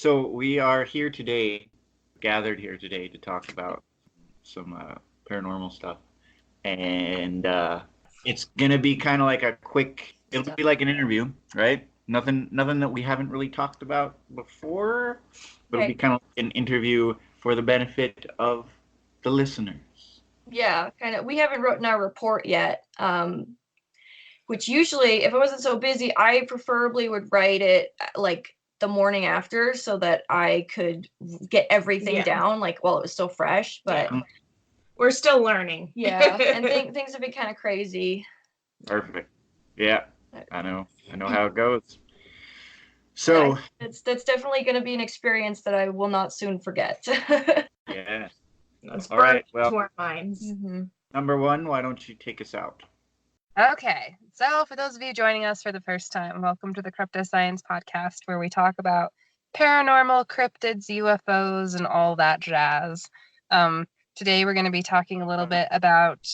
So we are here today, gathered here today to talk about some paranormal stuff, and it's gonna be kind of like a quick. It'll be like an interview, right? Nothing that we haven't really talked about before, but it'll be Okay. kind of an interview for the benefit of the listeners. Yeah, kind of. We haven't written our report yet, which usually, if I wasn't so busy, I preferably would write it like the morning after so that I could get everything Yeah. down like while it was still fresh. But Yeah. We're still learning. yeah, and things have been kind of crazy. Perfect. Yeah, I know how it goes. So That's definitely going to be an experience that I will not soon forget. yeah. It's All right, burned well- to our minds. Mhm. Number one, why don't you take us out? Okay, so for those of you joining us for the first time, welcome to the Crypto Science Podcast, where we talk about paranormal, cryptids, UFOs, and all that jazz. Today we're going to be talking a little bit about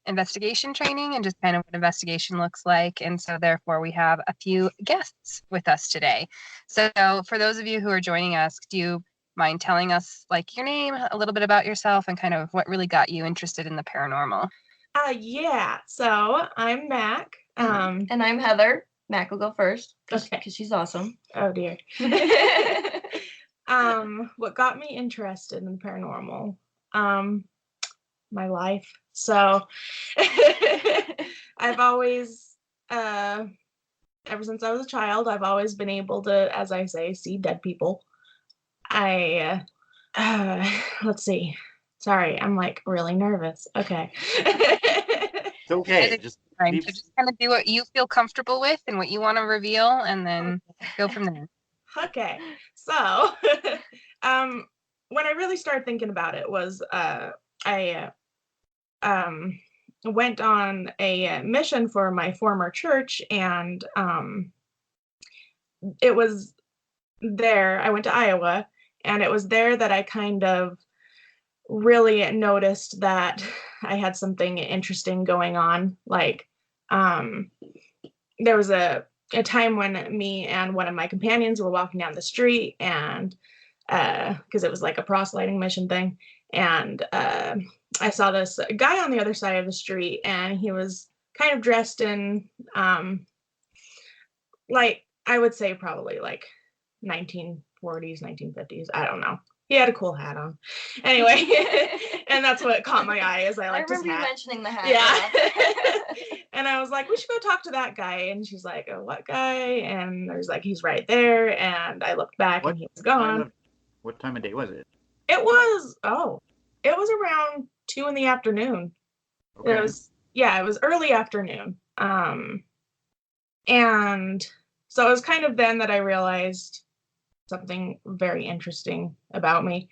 investigation training and just kind of what investigation looks like, and so therefore we have a few guests with us today. So for those of you who are joining us, do you mind telling us like your name, a little bit about yourself, and kind of what really got you interested in the paranormal? Yeah. So I'm Mac. And I'm Heather. Mac will go first Okay. because she's awesome. Oh dear. What got me interested in paranormal? My life. So I've always, ever since I was a child, I've always been able to, as I say, see dead people. Let's see. Sorry, I'm like really nervous. Okay. It's okay. Just Right, leave- so just kind of do what you feel comfortable with and what you want to reveal, and then go from there. Okay. So, when I really started thinking about it was, I went on a mission for my former church, and it was there. I went to Iowa, and it was there that I kind of really noticed that I had something interesting going on. Like, there was a time when me and one of my companions were walking down the street, and because it was like a proselyting mission thing, and I saw this guy on the other side of the street, and he was kind of dressed in like, I would say probably like 1940s, 1950s. I don't know. He had a cool hat on. Anyway, and that's what caught my eye, is I liked his remember you hat. mentioning the hat. Yeah. And I was like, we should go talk to that guy. And she's like, oh, what guy? And there's like, he's right there. And I looked back and he was gone. What time of day was it? It was around 2 in the afternoon. Okay. It was early afternoon. And so it was kind of then that I realized something very interesting about me.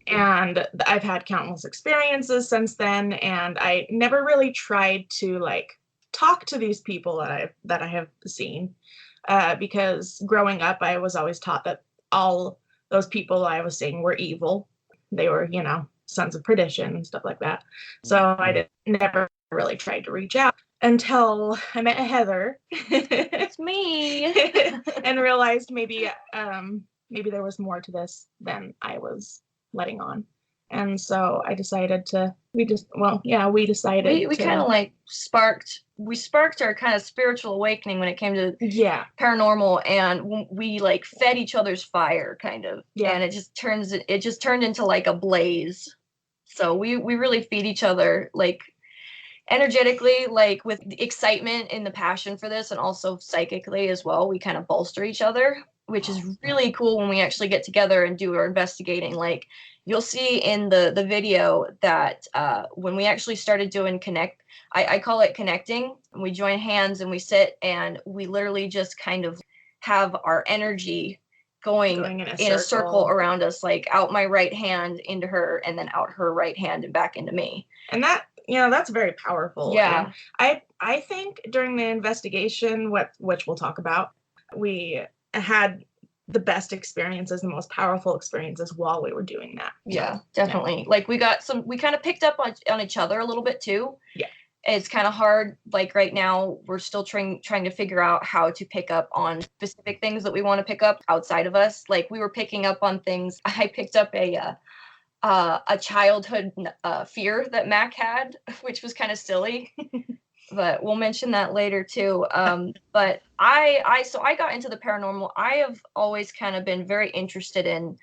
And I've had countless experiences since then, and I never really tried to like talk to these people that I have seen, because growing up I was always taught that all those people I was seeing were evil. They were, sons of perdition and stuff like that. So I never really tried to reach out until I met Heather. It's me. And realized maybe there was more to this than I was letting on. And so I decided we decided We kind of like sparked our kind of spiritual awakening when it came to paranormal, and we like fed each other's fire kind of. Yeah. And it just turned into like a blaze. So we really feed each other like energetically, like with the excitement and the passion for this, and also psychically as well. We kind of bolster each other, which is really cool when we actually get together and do our investigating. Like you'll see in the video that when we actually started doing I call it connecting. We join hands and we sit and we literally just kind of have our energy going in a circle around us, like out my right hand into her, and then out her right hand and back into me. And that, that's very powerful. Yeah. And I think during the investigation, which we'll talk about, we had the best experiences, the most powerful experiences while we were doing that. Yeah, definitely. Like we kind of picked up on each other a little bit too. Yeah. it's kind of hard. Like right now, we're still trying to figure out how to pick up on specific things that we want to pick up outside of us. Like we were picking up on things. I picked up a childhood fear that Mac had, which was kind of silly. But we'll mention that later too. But I got into the paranormal. I have always kind of been very interested in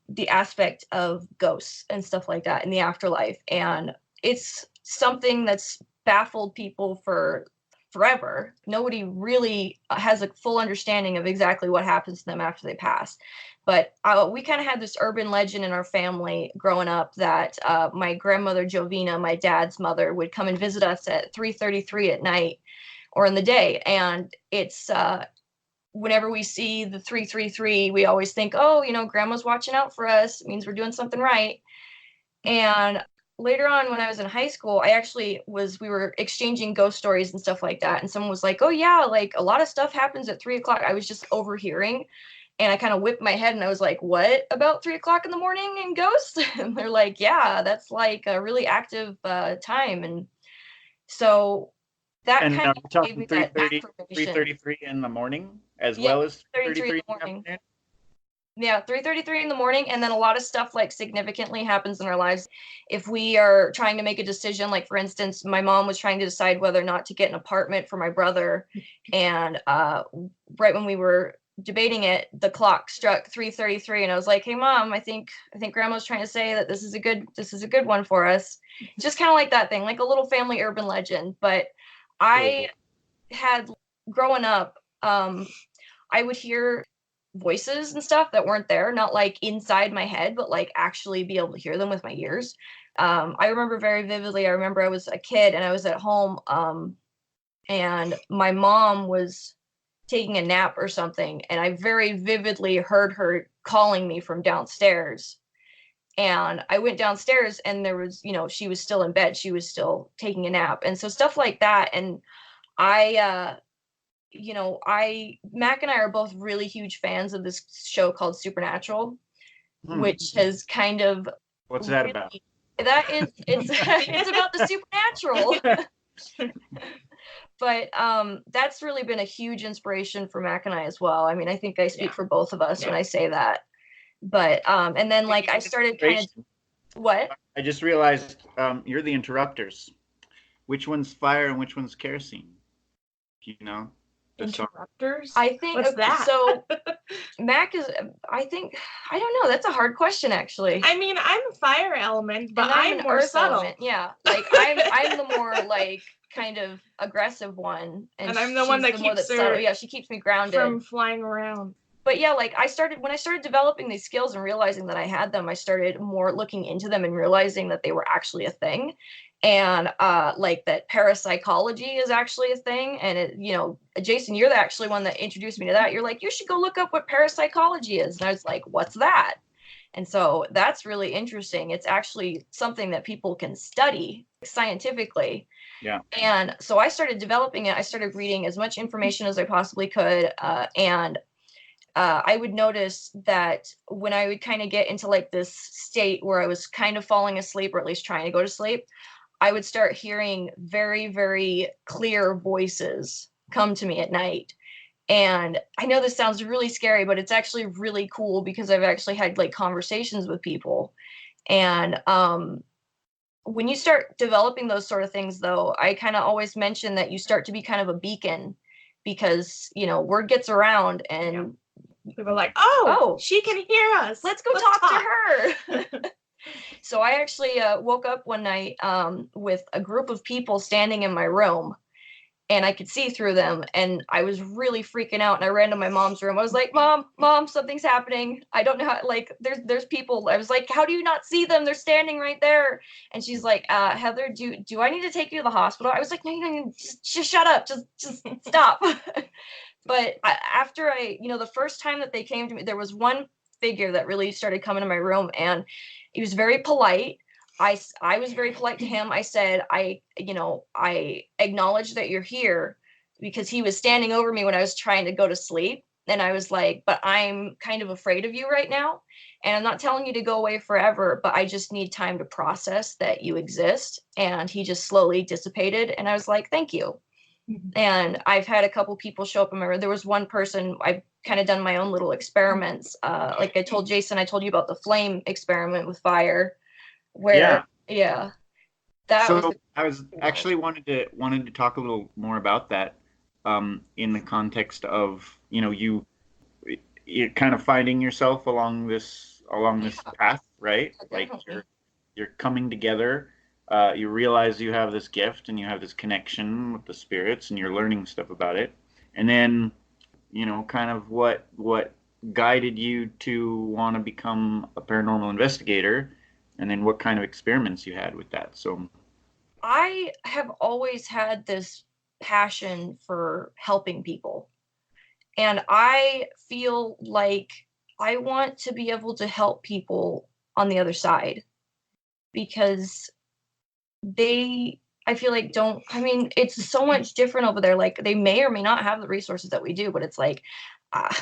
the aspect of ghosts and stuff like that in the afterlife, and it's something that's baffled people for forever. Nobody really has a full understanding of exactly what happens to them after they pass. But we kind of had this urban legend in our family growing up that my grandmother Jovina, my dad's mother, would come and visit us at 3:33 at night or in the day. And it's whenever we see the 333, we always think, oh, grandma's watching out for us. It means we're doing something right. And later on, when I was in high school, we were exchanging ghost stories and stuff like that. And someone was like, oh yeah, like a lot of stuff happens at 3 o'clock. I was just overhearing. And I kind of whipped my head and I was like, what about 3 o'clock in the morning and ghosts? And they're like, yeah, that's like a really active time. And so that And kind of gave talking me that affirmation. 3:33 in the morning as Yeah, well as 33 in the morning. Yeah, 3:33 in the morning, and then a lot of stuff like significantly happens in our lives. If we are trying to make a decision, like for instance, my mom was trying to decide whether or not to get an apartment for my brother, and right when we were debating it, the clock struck 3:33, and I was like, "Hey, Mom, I think Grandma's trying to say that this is a good one for us." Just kind of like that thing, like a little family urban legend. But I had growing up, I would hear voices and stuff that weren't there, not like inside my head, but like actually be able to hear them with my ears. I remember very vividly, I remember I was a kid and I was at home, and my mom was taking a nap or something, and I very vividly heard her calling me from downstairs. And I went downstairs and there was, she was still in bed. She was still taking a nap. And so stuff like that. And Mac and I are both really huge fans of this show called Supernatural, which has kind of. What's that about? That is, it's about the supernatural. But that's really been a huge inspiration for Mac and I as well. I mean, I think I speak for both of us when I say that. But and then like I started kind of what? I just realized you're the interrupters. Which one's fire and which one's kerosene? Do you know? Interrupters? I think what's that? So Mac is, I don't know. That's a hard question, actually. I mean, I'm a fire element, but I'm more earth subtle. Element. Yeah, like I'm the more like kind of aggressive one, and I'm the one that keeps her subtle. Yeah, she keeps me grounded from flying around. But yeah, like when I started developing these skills and realizing that I had them, I started more looking into them and realizing that they were actually a thing. And like that parapsychology is actually a thing. And it, Jason, you're the actually one that introduced me to that. You're like, you should go look up what parapsychology is. And I was like, what's that? And so that's really interesting. It's actually something that people can study scientifically. Yeah. And so I started developing it. I started reading as much information as I possibly could. And I would notice that when I would kind of get into like this state where I was kind of falling asleep, or at least trying to go to sleep, I would start hearing very, very clear voices come to me at night. And I know this sounds really scary, but it's actually really cool because I've actually had like conversations with people. And when you start developing those sort of things, though, I kind of always mention that you start to be kind of a beacon because, word gets around and people are like, oh, she can hear us. Let's talk to her. So I actually woke up one night with a group of people standing in my room, and I could see through them, and I was really freaking out. And I ran to my mom's room. I was like, Mom, something's happening. I don't know how. Like, there's people. I was like, how do you not see them? They're standing right there. And she's like, Heather, do I need to take you to the hospital? I was like, no, just shut up. Just stop. But after the first time that they came to me, there was one figure that really started coming to my room, and he was very polite. I was very polite to him. I said, I acknowledge that you're here, because he was standing over me when I was trying to go to sleep. And I was like, but I'm kind of afraid of you right now. And I'm not telling you to go away forever, but I just need time to process that you exist. And he just slowly dissipated. And I was like, thank you. And I've had a couple people show up in my room. There was one person, I've kind of done my own little experiments. Like I told Jason, I told you about the flame experiment with fire, where that so was. I was actually wanted to talk a little more about that, in the context of, you know, you're kind of finding yourself along this path, right? Like you're coming together. You realize you have this gift and you have this connection with the spirits, and you're learning stuff about it. And then, you know, kind of what guided you to want to become a paranormal investigator, and then what kind of experiments you had with that. So I have always had this passion for helping people. And I feel like I want to be able to help people on the other side, because I feel like it's so much different over there. Like they may or may not have the resources that we do, but it's like,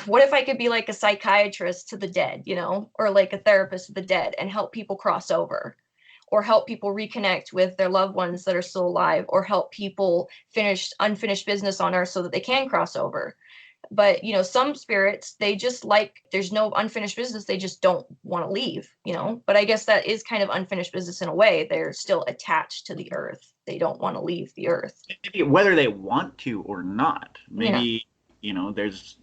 what if I could be like a psychiatrist to the dead, you know, or like a therapist to the dead, and help people cross over, or help people reconnect with their loved ones that are still alive, or help people finish unfinished business on earth so that they can cross over. But, you know, some spirits, they just like, there's no unfinished business. They just don't want to leave, you know, but I guess that is kind of unfinished business in a way. They're still attached to the earth. They don't want to leave the earth. whether they want to or not, maybe, you know,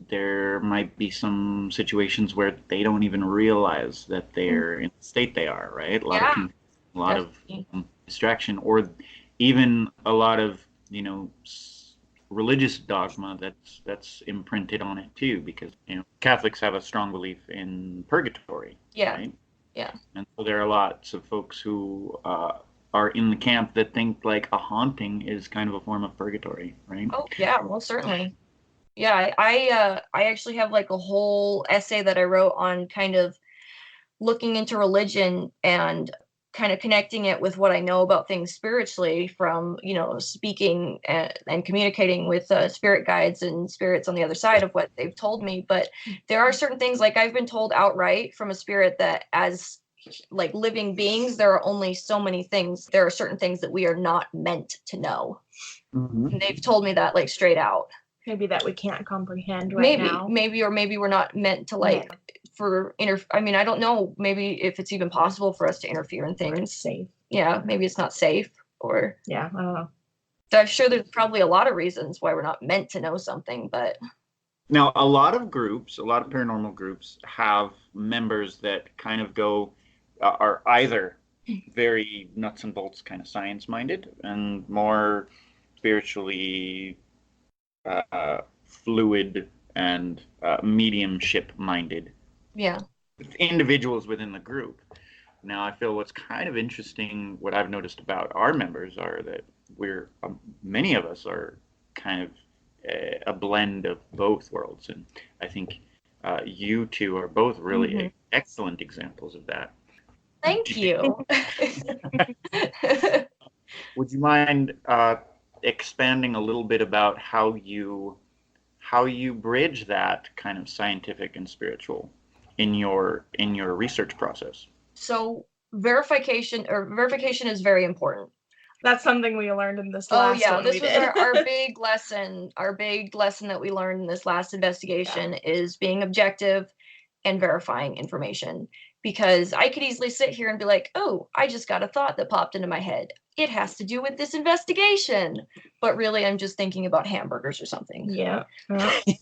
there might be some situations where they don't even realize that they're in the state they are, right? A lot of distraction, or even a lot of, you know, religious dogma that's imprinted on it too, because, you know, Catholics have a strong belief in purgatory, right? And so there are lots of folks who are in the camp that think like a haunting is kind of a form of purgatory, right? Oh yeah, well certainly. Yeah, I actually have like a whole essay that I wrote on kind of looking into religion and kind of connecting it with what I know about things spiritually from, you know, speaking and communicating with spirit guides and spirits on the other side of what they've told me. But there are certain things, like I've been told outright from a spirit, that as like living beings, there are only so many things. There are certain things that we are not meant to know. And they've told me that like straight out. Maybe that we can't comprehend now. Maybe we're not meant to like I mean, I don't know, maybe if it's even possible for us to interfere in things. Safe. Yeah, maybe it's not safe, or I don't know. I'm sure there's probably a lot of reasons why we're not meant to know something, but now a lot of paranormal groups have members that kind of are either very nuts and bolts kind of science minded and more spiritually fluid and mediumship minded individuals within the group. Now I feel what's kind of interesting, what I've noticed about our members, are that we're many of us are kind of a blend of both worlds, and I think you two are both really excellent examples of that. Thank you. Would you mind expanding a little bit about how you bridge that kind of scientific and spiritual in your research process? So verification is very important. That's something we learned in this last one. This was our big lesson. Our big lesson that we learned in this last investigation is being objective and verifying information. Because I could easily sit here and be like, oh, I just got a thought that popped into my head. It has to do with this investigation. But really, I'm just thinking about hamburgers or something. Yeah.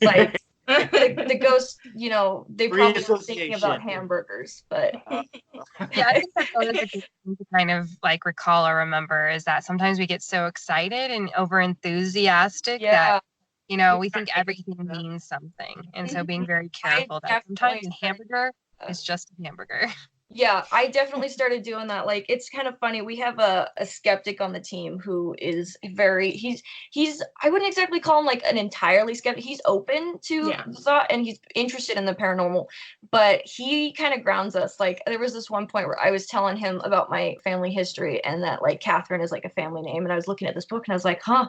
Like the ghost, you know, they probably were thinking about hamburgers. But yeah, I think that's one of the things to kind of like recall or remember, is that sometimes we get so excited and over enthusiastic that, you know, we think everything means something. And so being very careful that sometimes a hamburger is just a hamburger. Yeah, I definitely started doing that. Like, it's kind of funny. We have a skeptic on the team who is he's I wouldn't exactly call him like an entirely skeptic. He's open to thought and he's interested in the paranormal, but he kind of grounds us. Like, there was this one point where I was telling him about my family history and that like Catherine is like a family name, and I was looking at this book and I was like, huh,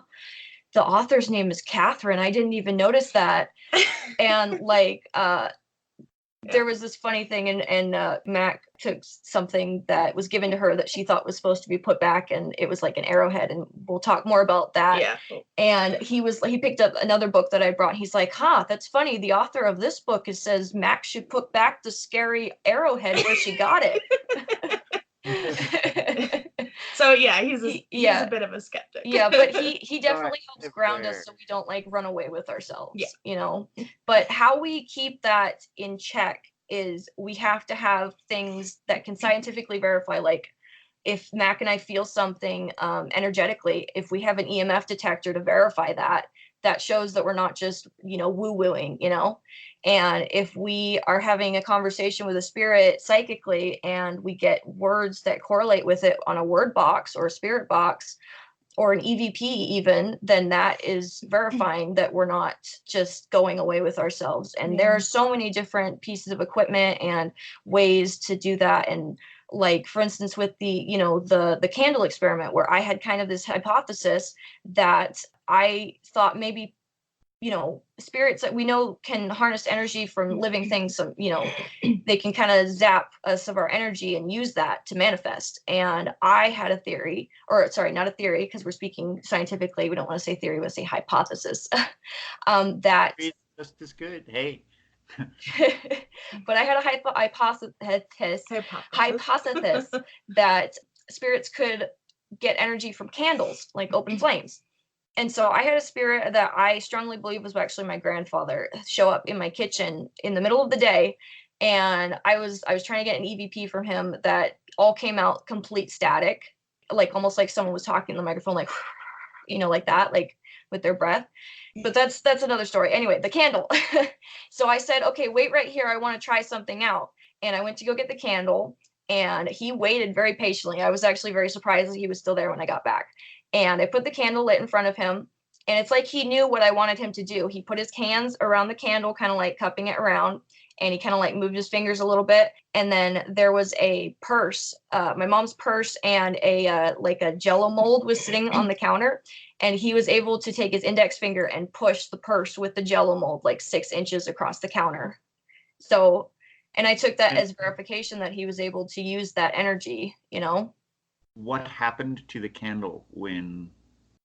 the author's name is Catherine. I didn't even notice that. And like, there was this funny thing, and Mac took something that was given to her that she thought was supposed to be put back, and it was like an arrowhead, and we'll talk more about that. Yeah. And he picked up another book that I brought. He's like, that's funny. The author of this book says Mac should put back the scary arrowhead where she got it. So yeah, he's a bit of a skeptic. Yeah, but he definitely helps ground us so we don't like run away with ourselves. Yeah. You know, but how we keep that in check is we have to have things that can scientifically verify. Like if Mac and I feel something energetically, if we have an EMF detector to verify that shows that we're not just, woo-wooing, And if we are having a conversation with a spirit psychically and we get words that correlate with it on a word box or a spirit box or an EVP even, then that is verifying that we're not just going away with ourselves. And there are so many different pieces of equipment and ways to do that. And like, for instance, with the candle experiment, where I had kind of this hypothesis that I thought maybe, spirits that we know can harness energy from living things. So, they can kind of zap us of our energy and use that to manifest. And I had a theory, or sorry, not a theory, because we're speaking scientifically. We don't want to say theory, we want to say hypothesis. That just as good. Hey. But I had a hypothesis that spirits could get energy from candles, like open flames. And so I had a spirit that I strongly believe was actually my grandfather show up in my kitchen in the middle of the day. And I was trying to get an EVP from him that all came out complete static, like almost like someone was talking in the microphone, like, like that, like with their breath. But that's another story. Anyway, the candle. So I said, okay, wait right here. I want to try something out. And I went to go get the candle, and he waited very patiently. I was actually very surprised that he was still there when I got back. And I put the candle lit in front of him, and it's like he knew what I wanted him to do. He put his hands around the candle, kind of like cupping it around, and he kind of like moved his fingers a little bit. And then there was a purse, my mom's purse, and a Jello mold was sitting on the counter, and he was able to take his index finger and push the purse with the Jello mold like 6 inches across the counter. So, and I took that as verification that he was able to use that energy, What happened to the candle when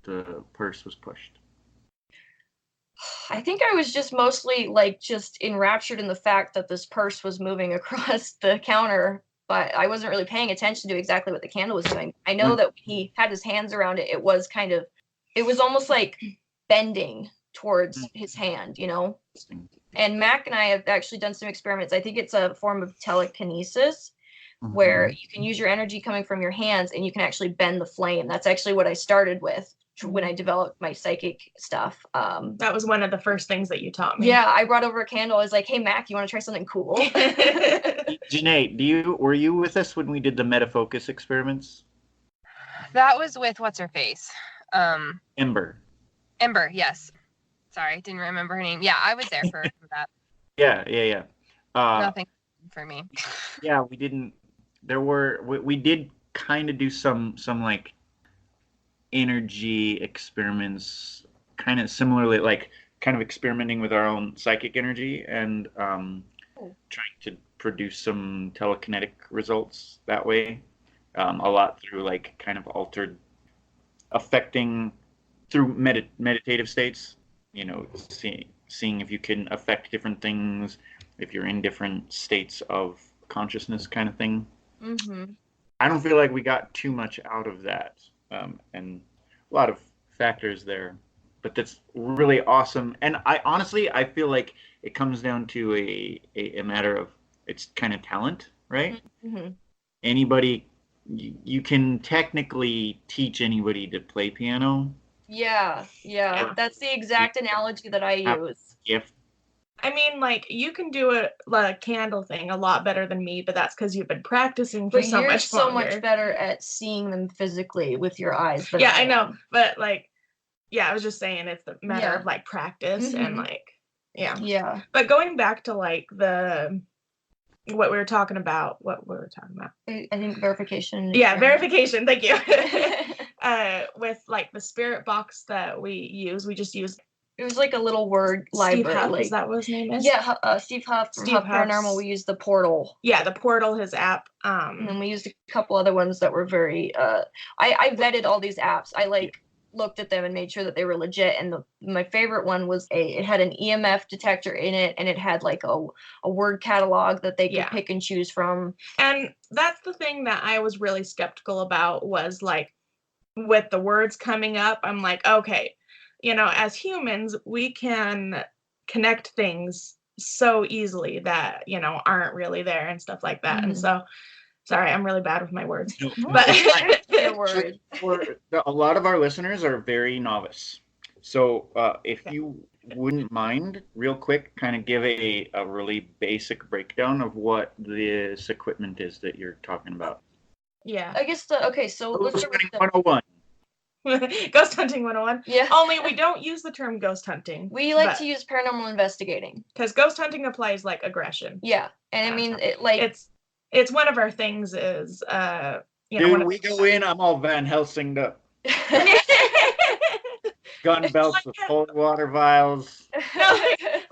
the purse was pushed? I think I was just mostly like just enraptured in the fact that this purse was moving across the counter, but I wasn't really paying attention to exactly what the candle was doing. I know that when he had his hands around it, it was almost like bending towards his hand, And Mac and I have actually done some experiments. I think it's a form of telekinesis, where you can use your energy coming from your hands and you can actually bend the flame. That's actually what I started with when I developed my psychic stuff. That was one of the first things that you taught me. Yeah, I brought over a candle. I was like, hey, Mac, you want to try something cool? Janae, were you with us when we did the metafocus experiments? That was with what's her face? Ember, yes. Sorry, didn't remember her name. Yeah, I was there for that. Yeah. Nothing for me. Yeah, we didn't. We did kind of do some like energy experiments, kind of similarly, like kind of experimenting with our own psychic energy and trying to produce some telekinetic results that way. A lot through like kind of altered affecting through meditative states, seeing if you can affect different things if you're in different states of consciousness, kind of thing. I don't feel like we got too much out of that, and a lot of factors there, but that's really awesome. And I feel like it comes down to a matter of it's kind of talent, right? Anybody, you can technically teach anybody to play piano. Yeah, that's the exact analogy that I use. I mean, like, you can do a candle thing a lot better than me, but that's because you've been practicing for so much longer. You're so much better at seeing them physically with your eyes. Yeah, I know, but like, yeah, I was just saying it's a matter of like practice and like, yeah. But going back to like what we were talking about. I think verification. Yeah, verification. Thank you. with like the spirit box that we use, we just use It was like a little word Steve library. Huff, Like, is that what his name is? yeah, Steve Huff from Steve Huff Huff's- Paranormal. We used the portal. Yeah, the portal, his app. And then we used a couple other ones that were very I vetted all these apps. I like looked at them and made sure that they were legit. And my favorite one was it had an EMF detector in it, and it had like a word catalog that they could pick and choose from. And that's the thing that I was really skeptical about, was like with the words coming up, I'm like, okay, you know, as humans, we can connect things so easily that, you know, aren't really there and stuff like that. And so, sorry, I'm really bad with my words. No, But a lot of our listeners are very novice. So if you wouldn't mind, real quick, kind of give a really basic breakdown of what this equipment is that you're talking about. yeah. I guess so let's start with 101. Ghost hunting 101. Yeah. Only we don't use the term ghost hunting. We like to use paranormal investigating. Because ghost hunting applies like aggression. Yeah. And I mean, it like it's one of our things is you know, Dude, we go in, I'm all Van Helsinged up. Gun belts with holy water vials.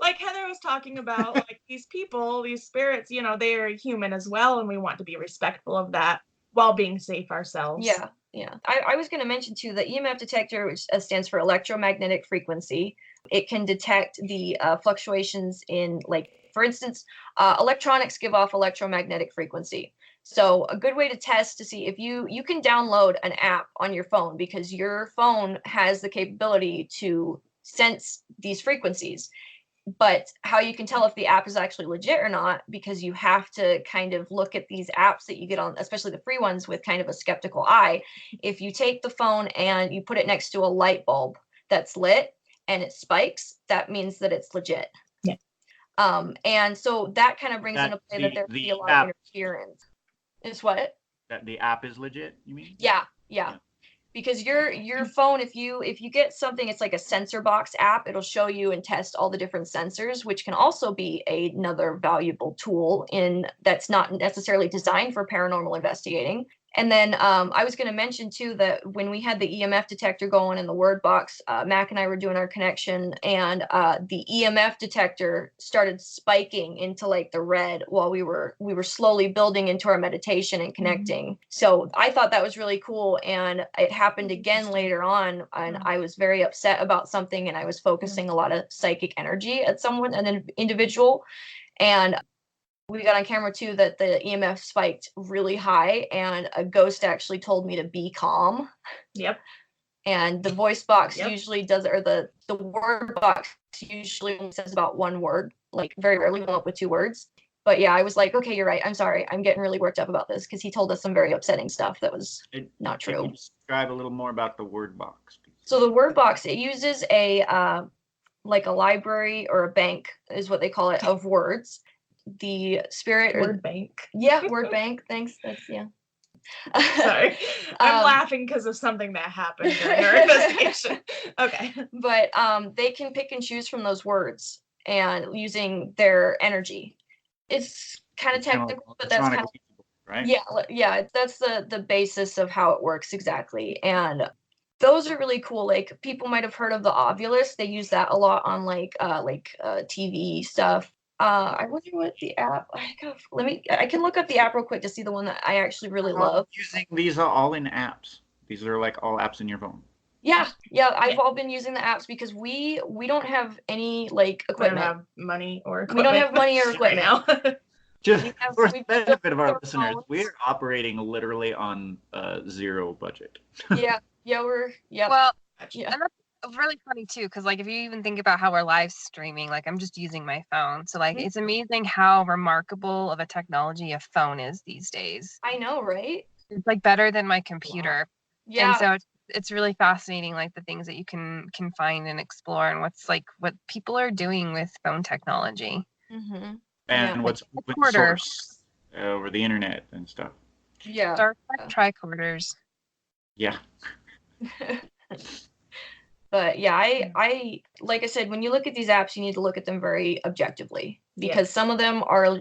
like Heather was talking about, like these people, these spirits, you know, they are human as well, and we want to be respectful of that while being safe ourselves. Yeah. Yeah. I was going to mention too, the EMF detector, which stands for electromagnetic frequency, it can detect the fluctuations in, like, for instance, electronics give off electromagnetic frequency. So a good way to test to see if you can download an app on your phone, because your phone has the capability to sense these frequencies. But how you can tell if the app is actually legit or not, because you have to kind of look at these apps that you get on, especially the free ones, with kind of a skeptical eye. If you take the phone and you put it next to a light bulb that's lit and it spikes, that means that it's legit. Yeah. And so that kind of brings into play that there could be a lot of interference. Is what? That the app is legit, you mean? Yeah. Because your phone, if you get something, it's like a sensor box app, it'll show you and test all the different sensors, which can also be another valuable tool that's not necessarily designed for paranormal investigating. And then I was going to mention too that when we had the EMF detector going in the word box, Mac and I were doing our connection, and the EMF detector started spiking into like the red while we were slowly building into our meditation and connecting. So I thought that was really cool, and it happened again later on, and I was very upset about something, and I was focusing a lot of psychic energy at an individual, and we got on camera too that the EMF spiked really high, and a ghost actually told me to be calm. Yep. And the voice box usually does, or the word box usually only says about one word, like very rarely come up with two words. But yeah, I was like, okay, you're right. I'm sorry. I'm getting really worked up about this, because he told us some very upsetting stuff that was not true. Can you describe a little more about the word box, please? So the word box, it uses like a library or a bank is what they call it, of words. The spirit word bank. Yeah, word bank. Thanks. That's Sorry, I'm laughing because of something that happened during our investigation. Okay. But they can pick and choose from those words and using their energy. It's kind of technical, but that's kind of right. Yeah. That's the basis of how it works exactly, and those are really cool. Like, people might have heard of the Ovulus. They use that a lot on like TV stuff. I wonder what the app. I can look up the app real quick to see the one that I actually really love. Using these are all in apps. These are like all apps in your phone. Yeah. I've all been using the apps because we don't have any like equipment. We don't have money or equipment. We don't have money or equipment now. Just for the benefit of our listeners, we're operating literally on zero budget. Yeah. Well, and that's really funny too, because like if you even think about how we're live streaming, like I'm just using my phone, so like it's amazing how remarkable of a technology a phone is these days. I know, right? It's like better than my computer. Wow. Yeah. And so it's really fascinating, like the things that you can find and explore, and what people are doing with phone technology. Mm-hmm. And what's open source over the internet and stuff. Yeah. Star Trek tricorders. Yeah. But yeah, I like I said, when you look at these apps, you need to look at them very objectively, because some of them are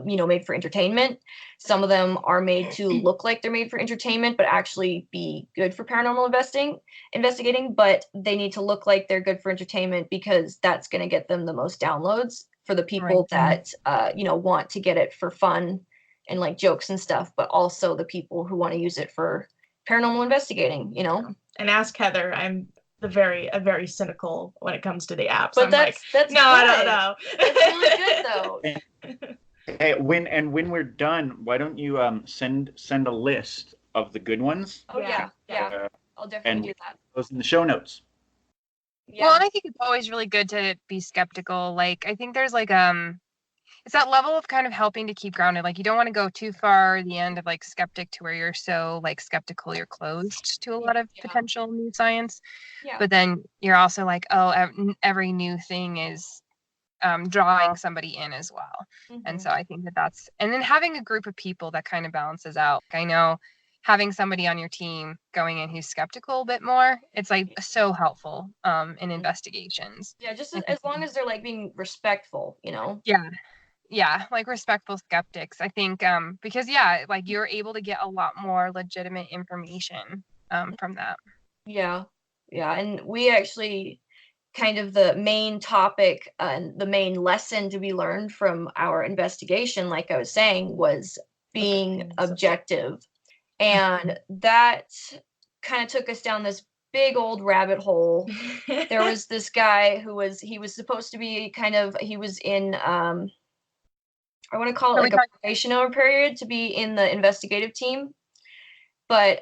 made for entertainment. Some of them are made to look like they're made for entertainment, but actually be good for paranormal investigating. But they need to look like they're good for entertainment because that's going to get them the most downloads for the people that, want to get it for fun and like jokes and stuff, but also the people who want to use it for paranormal investigating, And ask Heather, I'm a very cynical when it comes to the apps. But I'm that's no, good. I don't know. That's really good though. Hey, when we're done, why don't you send a list of the good ones? Oh yeah. I'll definitely do that. Those in the show notes. Yeah. Well, and I think it's always really good to be skeptical. Like, I think there's like it's that level of kind of helping to keep grounded. Like, you don't want to go too far the end of like skeptic to where you're so like skeptical you're closed to a lot of potential new science. Yeah. But then you're also like, oh, every new thing is drawing somebody in as well. And so I think that's, and then having a group of people that kind of balances out. I know having somebody on your team going in who's skeptical a bit more, it's like so helpful in investigations. Yeah, just as long as they're like being respectful, Yeah, like respectful skeptics. I think because like you're able to get a lot more legitimate information from that. Yeah, and we actually kind of the main topic and the main lesson to be learned from our investigation, like I was saying, was being objective. And that kind of took us down this big old rabbit hole. There was this guy who was supposed to be he was in I want to call it like a probationary period to be in the investigative team. But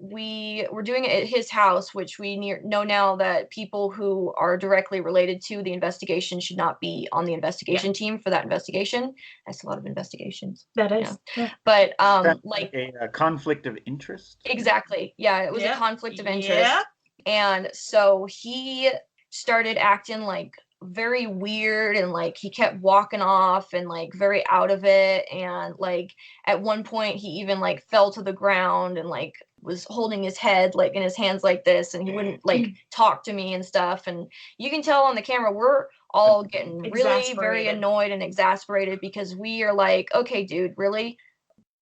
we were doing it at his house, which we know now that people who are directly related to the investigation should not be on the investigation team for that investigation. That's a lot of investigations. That is. Yeah. But like a conflict of interest. Exactly. Yeah, it was a conflict of interest. Yeah. And so he started acting like very weird, and like he kept walking off and like very out of it, and like at one point he even like fell to the ground and like was holding his head like in his hands like this, and he wouldn't like talk to me and stuff. And you can tell on the camera we're all getting really very annoyed and exasperated because we are like, okay dude, really?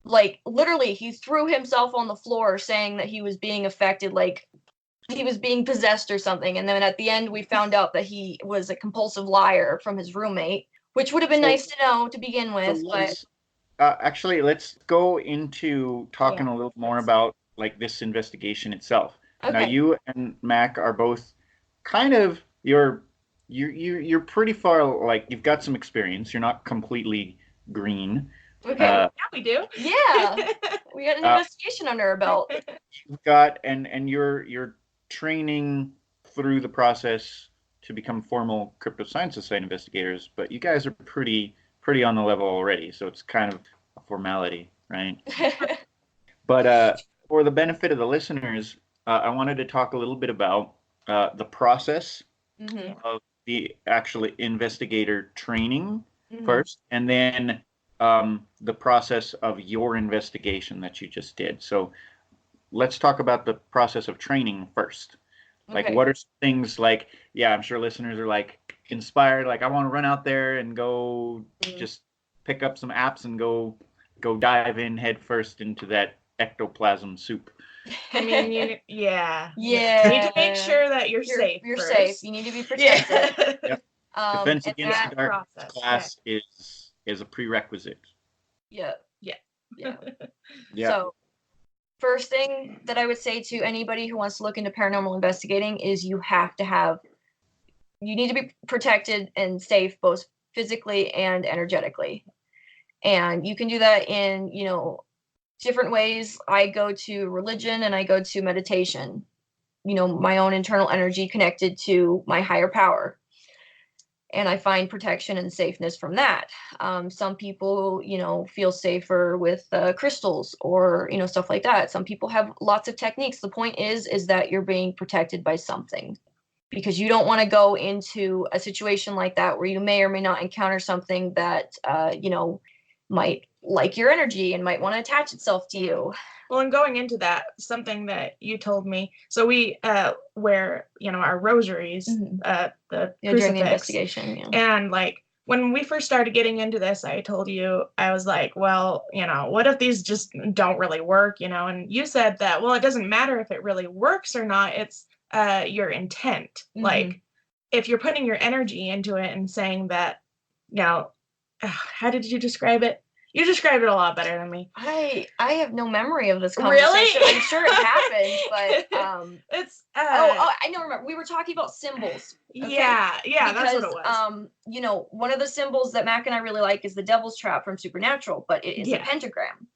Like literally he threw himself on the floor saying that he was being affected, like he was being possessed or something. And then at the end we found out that he was a compulsive liar from his roommate, which would have been nice to know to begin with. But actually, let's go into talking a little more about like this investigation itself. Okay. Now you and Mac are both kind of you're pretty far, like you've got some experience. You're not completely green. Okay. Yeah, we do. Yeah. We got an investigation under our belt. You've got and you're training through the process to become formal cryptoscience society investigators, but you guys are pretty on the level already, so it's kind of a formality, right? But for the benefit of the listeners, I wanted to talk a little bit about the process of the actual investigator training first, and then the process of your investigation that you just did. So let's talk about the process of training first. Like, what are things like, I'm sure listeners are like inspired, like I want to run out there and go just pick up some apps and go dive in head first into that ectoplasm soup. I mean, you need to make sure that you're safe. You're first. Safe. You need to be protected. Yep. Defense Against the Dark class is a prerequisite. Yeah. So first thing that I would say to anybody who wants to look into paranormal investigating is you need to be protected and safe, both physically and energetically. And you can do that in, different ways. I go to religion and I go to meditation, my own internal energy connected to my higher power. And I find protection and safeness from that. Some people, feel safer with crystals or, stuff like that. Some people have lots of techniques. The point is that you're being protected by something, because you don't want to go into a situation like that where you may or may not encounter something that, might like your energy and might want to attach itself to you. Well, and going into that, something that you told me, so we wear, our rosaries, the during the investigation, and like when we first started getting into this, I told you, I was like, well, what if these just don't really work, and you said that, well, it doesn't matter if it really works or not. It's your intent. Like, if you're putting your energy into it and saying that, how did you describe it? You described it a lot better than me. I have no memory of this conversation. Really? I'm sure it happened, but it's I know. Remember, we were talking about symbols. Okay? Yeah, because, that's what it was. One of the symbols that Mac and I really like is the Devil's Trap from Supernatural, but it is a pentagram,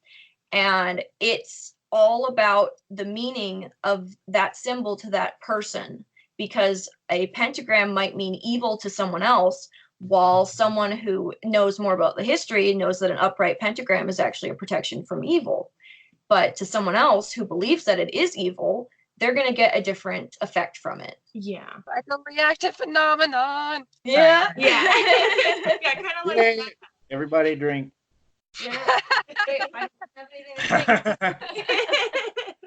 and it's all about the meaning of that symbol to that person, because a pentagram might mean evil to someone else, while someone who knows more about the history knows that an upright pentagram is actually a protection from evil. But to someone else who believes that it is evil, they're going to get a different effect from it. Yeah. Like a reactive phenomenon. Yeah. Yeah. Yeah, kind of like everybody drink. Yeah. Wait, I don't have anything to drink.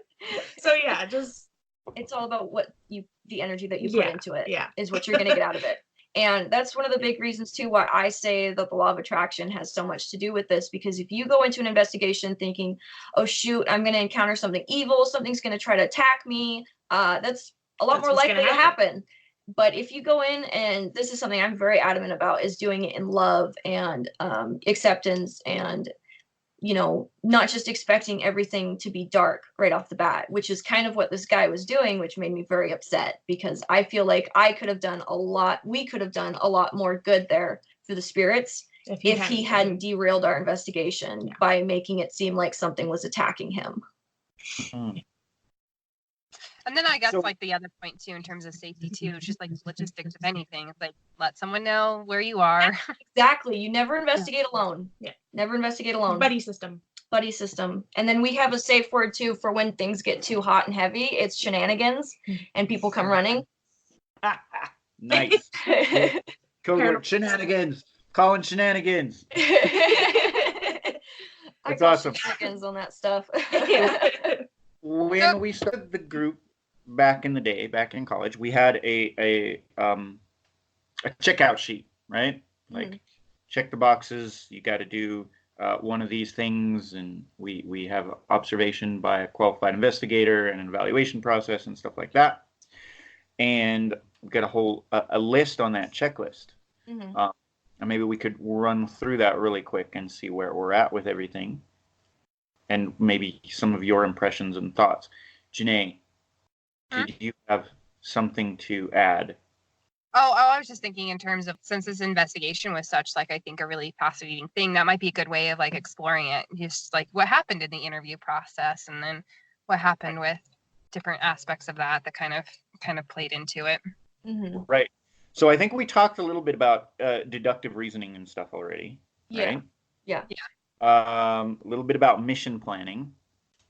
So yeah, just it's all about the energy that you put into it is what you're going to get out of it. And that's one of the big reasons too why I say that the law of attraction has so much to do with this, because if you go into an investigation thinking, oh shoot, I'm going to encounter something evil, something's going to try to attack me, that's a lot more likely to happen. But if you go in, and this is something I'm very adamant about, is doing it in love and acceptance, and not just expecting everything to be dark right off the bat, which is kind of what this guy was doing, which made me very upset, because I feel like we could have done a lot more good there for the spirits if he hadn't derailed our investigation by making it seem like something was attacking him. And then I guess like the other point too, in terms of safety too, it's just like logistics of anything. It's like, let someone know where you are. Exactly. You never investigate alone. Yeah. Never investigate alone. Buddy system. And then we have a safe word too for when things get too hot and heavy. It's shenanigans and people come running. Nice. Code word shenanigans. Calling shenanigans. It's awesome. Shenanigans on that stuff. When we started the group back in the day, back in college, we had a checkout sheet, right? Like check the boxes. You got to do one of these things, and we have observation by a qualified investigator and an evaluation process and stuff like that. And we've got a list on that checklist. And maybe we could run through that really quick and see where we're at with everything, and maybe some of your impressions and thoughts. Janae, did you have something to add? Oh, I was just thinking in terms of, since this investigation was such, like, I think a really fascinating thing, that might be a good way of like exploring it. Just like what happened in the interview process, and then what happened with different aspects of that kind of played into it. Right. So I think we talked a little bit about deductive reasoning and stuff already. Right? Yeah. A little bit about mission planning,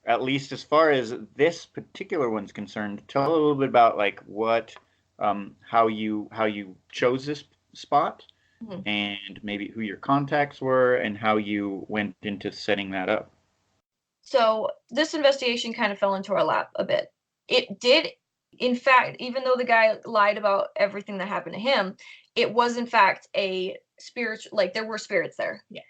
at least as far as this particular one's concerned. Tell a little bit about like what, how you chose this spot, and maybe who your contacts were, and how you went into setting that up. So this investigation kind of fell into our lap a bit. It did, in fact, even though the guy lied about everything that happened to him, it was in fact a spiritual, like there were spirits there. Yeah.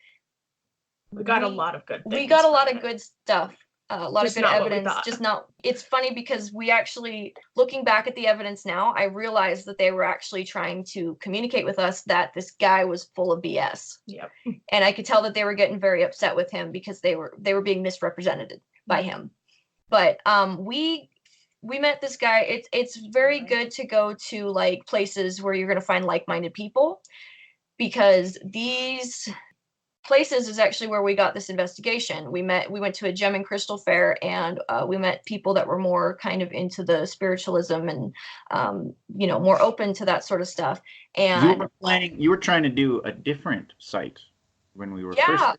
We got a lot of good things. We got a lot of good stuff. A lot of good evidence. Just not. It's funny because we actually, looking back at the evidence now, I realized that they were actually trying to communicate with us that this guy was full of BS. Yep. And I could tell that they were getting very upset with him because they were being misrepresented by him. But we met this guy. It's very good to go to like places where you're going to find like-minded people, because these places is actually where we got this investigation. We went to a gem and crystal fair, and we met people that were more kind of into the spiritualism and more open to that sort of stuff. And you were trying to do a different site when we were first.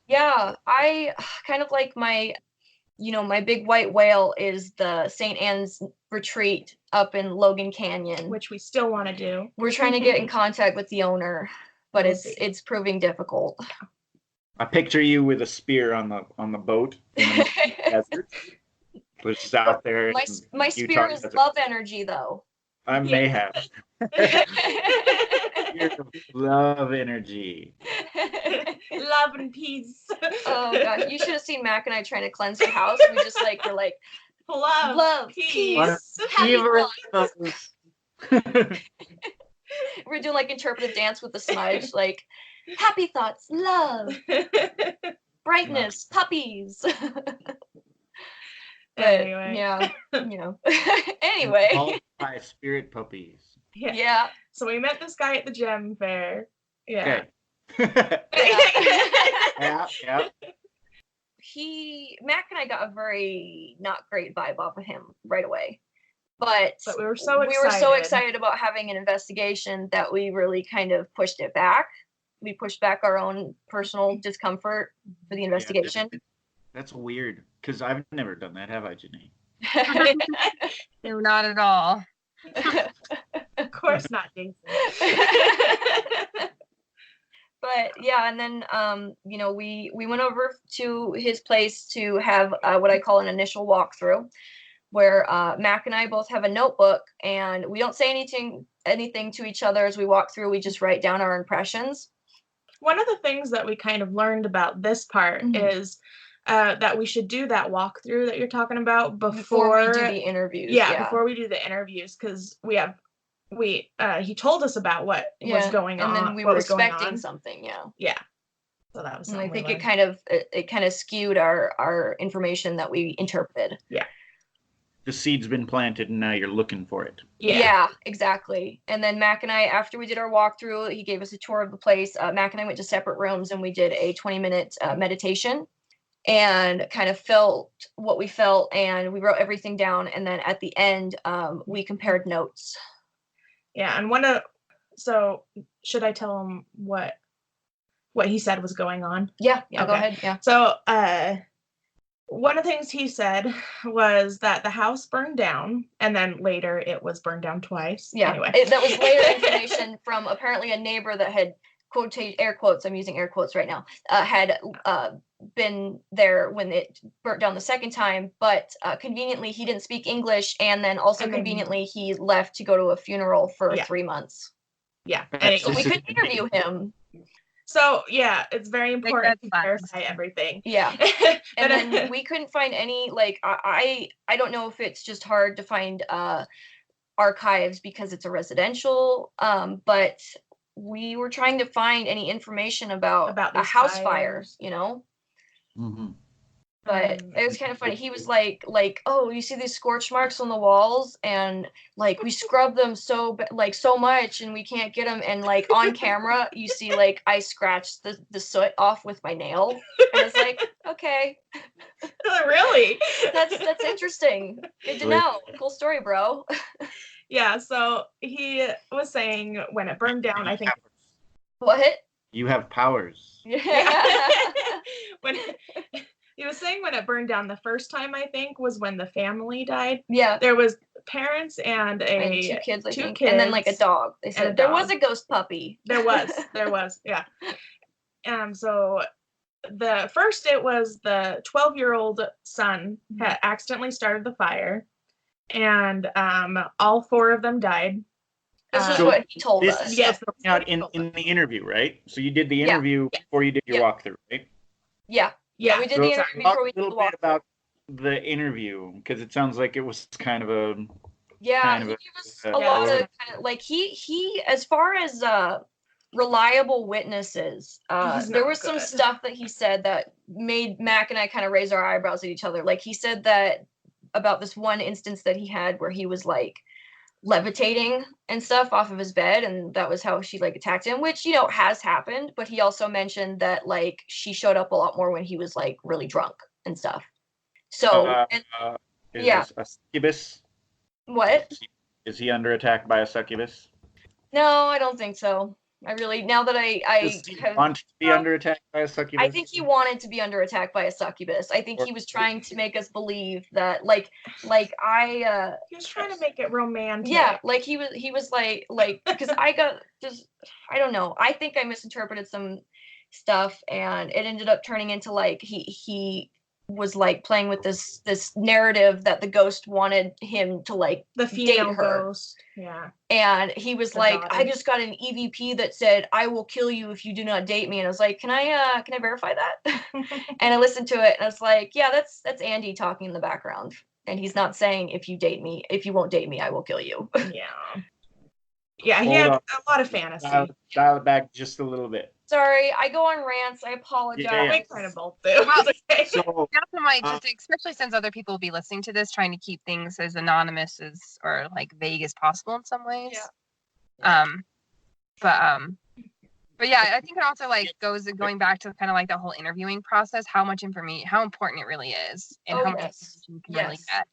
I kind of like my big white whale is the St. Anne's retreat up in Logan Canyon, which we still want to do. We're trying to get in contact with the owner, but it's proving difficult. I picture you with a spear on the boat in the desert, which is out there. My spear is love energy, though. I may have. spirit of love energy. Love and peace. Oh gosh, you should have seen Mac and I trying to cleanse the house. We just like we're like Love, peace. happy Favorite thoughts. thoughts. We're doing like interpretive dance with the smudge, like happy thoughts, love, brightness, puppies. But Anyway. yeah, anyway. All by spirit puppies. Yeah. So we met this guy at the gem fair. Yeah. Okay. Yeah. Yeah. Mac and I got a very not great vibe off of him right away. But we were so excited. We were so excited about having an investigation that we really kind of pushed it back. We pushed back our own personal discomfort for the investigation. Yeah, that's weird, because I've never done that, have I, Janae? No, not at all. Of course not, Jason. But yeah, and then we went over to his place to have what I call an initial walkthrough, where Mac and I both have a notebook, and we don't say anything to each other as we walk through. We just write down our impressions. One of the things that we kind of learned about this part is that we should do that walkthrough that you're talking about before we do the interviews. Yeah, before we do the interviews, because he told us about what was going on, and then we were expecting something. Yeah. So that was. And I think it kind of skewed our information that we interpreted. Yeah. The seed's been planted, and now you're looking for it. Yeah, exactly. And then Mac and I, after we did our walkthrough, he gave us a tour of the place. Mac and I went to separate rooms, and we did a 20-minute meditation and kind of felt what we felt, and we wrote everything down. And then at the end, we compared notes. Yeah, and so should I tell him what he said was going on? Yeah, okay. Go ahead. Yeah. So, one of the things he said was that the house burned down, and then later it was burned down twice. Yeah, anyway. That was later information from apparently a neighbor that had air quotes. I'm using air quotes right now. Had been there when it burnt down the second time, but conveniently he didn't speak English, and then also conveniently he left to go to a funeral for 3 months. Yeah, so we couldn't interview him. So yeah, it's very important to verify everything. Yeah, and then we couldn't find any, like, I don't know if it's just hard to find archives because it's a residential, but we were trying to find any information about a house fire, Mm-hmm. But it was kind of funny. He was like, oh, you see these scorch marks on the walls, and like we scrub them so much, and we can't get them. And like on camera, you see like I scratched the soot off with my nail. And I was like, okay, really? That's interesting. Good to know. Cool story, bro. Yeah. So he was saying when it burned down, I think. What? You have powers. Yeah. He was saying when it burned down the first time, I think, was when the family died. Yeah. There was parents and 2 kids, I think. Kids. And then like a dog. They said there was a ghost puppy. There was, yeah. So the first, it was the 12-year-old son had accidentally started the fire, and all 4 of them died. This is what he told us. This is coming out in the interview, right? So you did the interview before you did your walkthrough, right? Yeah. Yeah, we did the interview before we did the walkthrough. A little bit about the interview, because it sounds like it was kind of a... Yeah, he gave us a lot of, like, he as far as reliable witnesses, there was some stuff that he said that made Mac and I kind of raise our eyebrows at each other. Like, he said that about this one instance that he had where he was, like, levitating and stuff off of his bed, and that was how she like attacked him, which has happened. But he also mentioned that like she showed up a lot more when he was like really drunk and stuff. So is a succubus? What? Is he under attack by a succubus? No, I don't think so. I really, now that I want to be under attack by a succubus? I think he wanted to be under attack by a succubus. I think he was trying to make us believe that he was trying to make it romantic. Yeah, like he was like because I don't know. I think I misinterpreted some stuff, and it ended up turning into like he was like playing with this narrative that the ghost wanted him to like The date female her. ghost. Yeah. And he was The like, daughter. I just got an EVP that said, I will kill you if you do not date me. And I was like, can I verify that? And I listened to it and I was like, yeah, that's Andy talking in the background. And he's not saying, if you won't date me, I will kill you. Yeah. Yeah, he Hold had on. a lot of fantasy. Dial it back just a little bit. Sorry, I go on rants. I apologize. Yeah. We kind of both do. It's okay. So Also might just, especially since other people will be listening to this, trying to keep things as anonymous as or like vague as possible in some ways. Yeah. But yeah, I think it also like going back to kind of like the whole interviewing process, how important it really is, and how much information you can really get.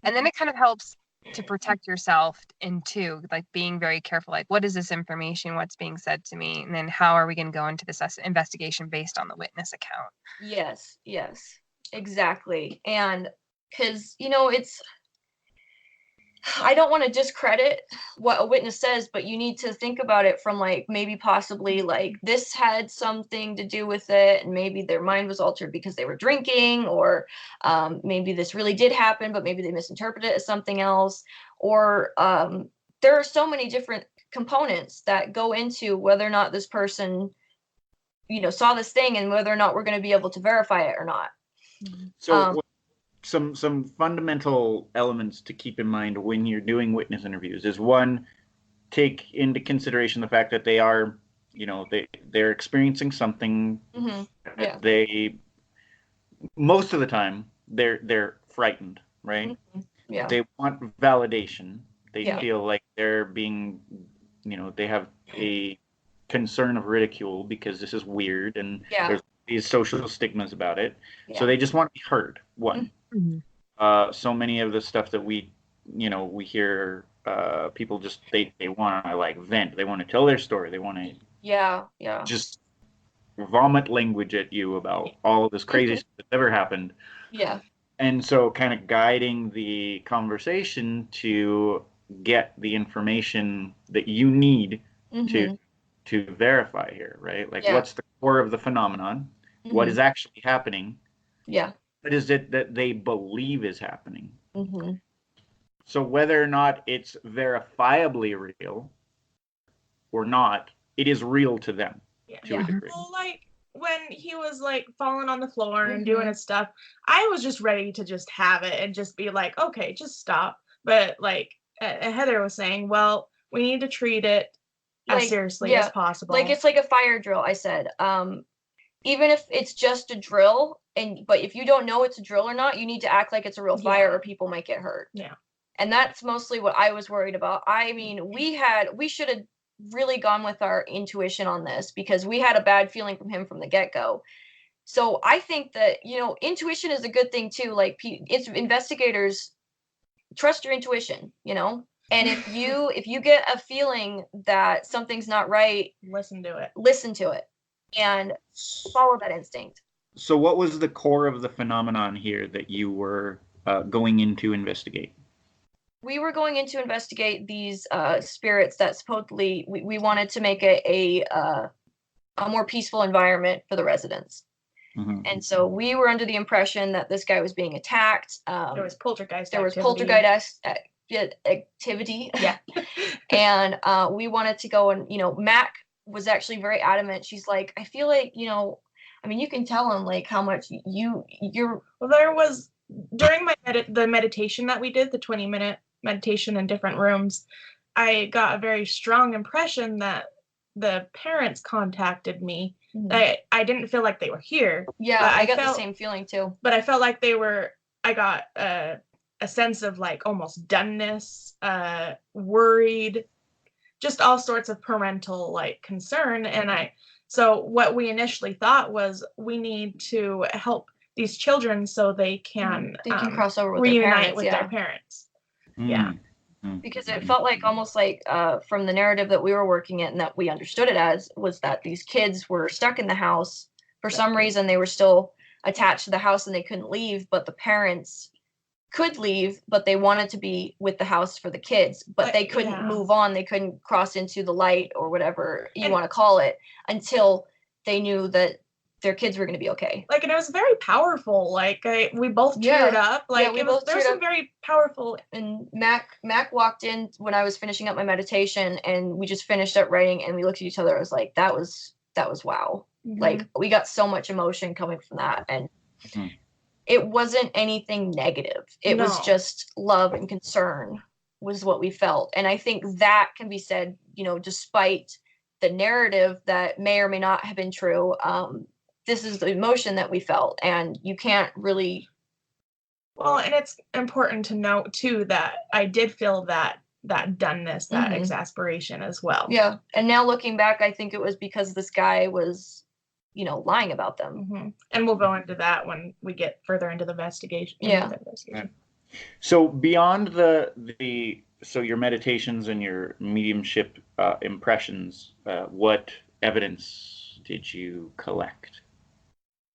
And then it kind of helps to protect yourself into like being very careful, like what is this information, what's being said to me, and then how are we going to go into this investigation based on the witness account. Yes, exactly. And because I don't want to discredit what a witness says, but you need to think about it from like maybe possibly like this had something to do with it, and maybe their mind was altered because they were drinking, or maybe this really did happen, but maybe they misinterpreted it as something else. Or there are so many different components that go into whether or not this person, saw this thing, and whether or not we're going to be able to verify it or not. So some fundamental elements to keep in mind when you're doing witness interviews is, one, take into consideration the fact that they are, they're experiencing something. Yeah. They, most of the time, they're frightened, right? Yeah. They want validation. They Yeah. feel like they're being, they have a concern of ridicule because this is weird, and there's these social stigmas about it. Yeah. So they just want to be heard. One. Mm-hmm. So many of the stuff that we hear, people just they want to like vent. They want to tell their story. They want to just vomit language at you about all of this crazy stuff that's ever happened. Yeah. And so kind of guiding the conversation to get the information that you need to verify here, right? Like, what's the core of the phenomenon? What is actually happening? Yeah. What is it that they believe is happening? Mm-hmm. So whether or not it's verifiably real or not, it is real to them to a degree. Well, like when he was like falling on the floor and doing his stuff, I was just ready to just have it and just be like, okay, just stop. But like Heather was saying, well, we need to treat it as seriously as possible. Like it's like a fire drill, I said. Even if it's just a drill, but if you don't know it's a drill or not, you need to act like it's a real fire, or people might get hurt. Yeah. And that's mostly what I was worried about. I mean, we should have really gone with our intuition on this, because we had a bad feeling from him from the get-go. So I think that, intuition is a good thing too. Like, it's investigators, trust your intuition, and if you get a feeling that something's not right, listen to it and follow that instinct. So what was the core of the phenomenon here that you were going in to investigate? We were going in to investigate these spirits that supposedly we wanted to make a more peaceful environment for the residents. Mm-hmm. And so we were under the impression that this guy was being attacked. There was poltergeist activity. Yeah. And we wanted to go, and, Mac was actually very adamant. She's like, I feel like, you can tell him like how much you're. Well, there was during the meditation that we did, the 20-minute meditation in different rooms, I got a very strong impression that the parents contacted me. I didn't feel like they were here. Yeah, I got the same feeling too. But I felt like they were. I got a sense of like almost doneness, worried, just all sorts of parental like concern. And so what we initially thought was we need to help these children so they can cross over with reunite with their parents. Yeah. Because it felt like almost like from the narrative that we were working in, and that we understood it as, was that these kids were stuck in the house. For some reason, they were still attached to the house and they couldn't leave, but the parents could leave, but they wanted to be with the house for the kids, but they couldn't move on. They couldn't cross into the light or whatever you want to call it until they knew that their kids were going to be okay. Like, and it was very powerful. Like, we both teared up. Like, we both there was teared some up. very powerful. And Mac walked in when I was finishing up my meditation, and we just finished up writing, and we looked at each other. I was like, that was wow. Like, we got so much emotion coming from that, and it wasn't anything negative. It was just love and concern was what we felt. And I think that can be said, you know, despite the narrative that may or may not have been true. This is the emotion that we felt, and you can't really. Well, and it's important to note too that I did feel that doneness, that exasperation as well. Yeah, and now looking back, I think it was because this guy was, you know, lying about them. And we'll go into that when we get further into the investigation. So beyond so your meditations and your mediumship impressions, what evidence did you collect?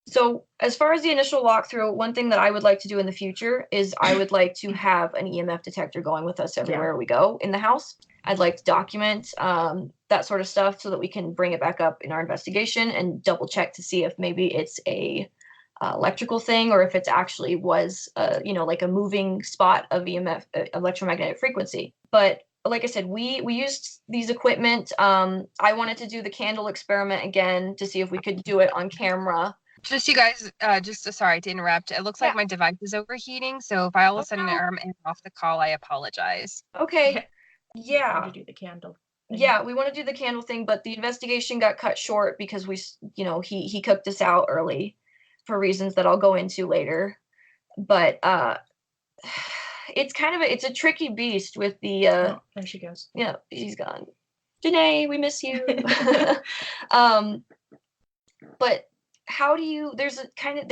So as far as the initial walkthrough, one thing that I would like to do in the future is I would like to have an EMF detector going with us everywhere we go in the house. I'd like to document that sort of stuff so that we can bring it back up in our investigation and double check to see if maybe it's a electrical thing, or if it's actually was, you know, like a moving spot of EMF, electromagnetic frequency. But like I said, we used these equipment. I wanted to do the candle experiment again to see if we could do it on camera. Just you guys, sorry to interrupt. It looks like my device is overheating, so if I all of a sudden am off the call, I apologize. Okay. Yeah. To do the candle. Yeah, we want to do the candle thing, but the investigation got cut short because we, you know, he cooked us out early for reasons that I'll go into later. But it's kind of it's a tricky beast with the there she goes. Yeah, he's gone. Janae, we miss you. But how do you, there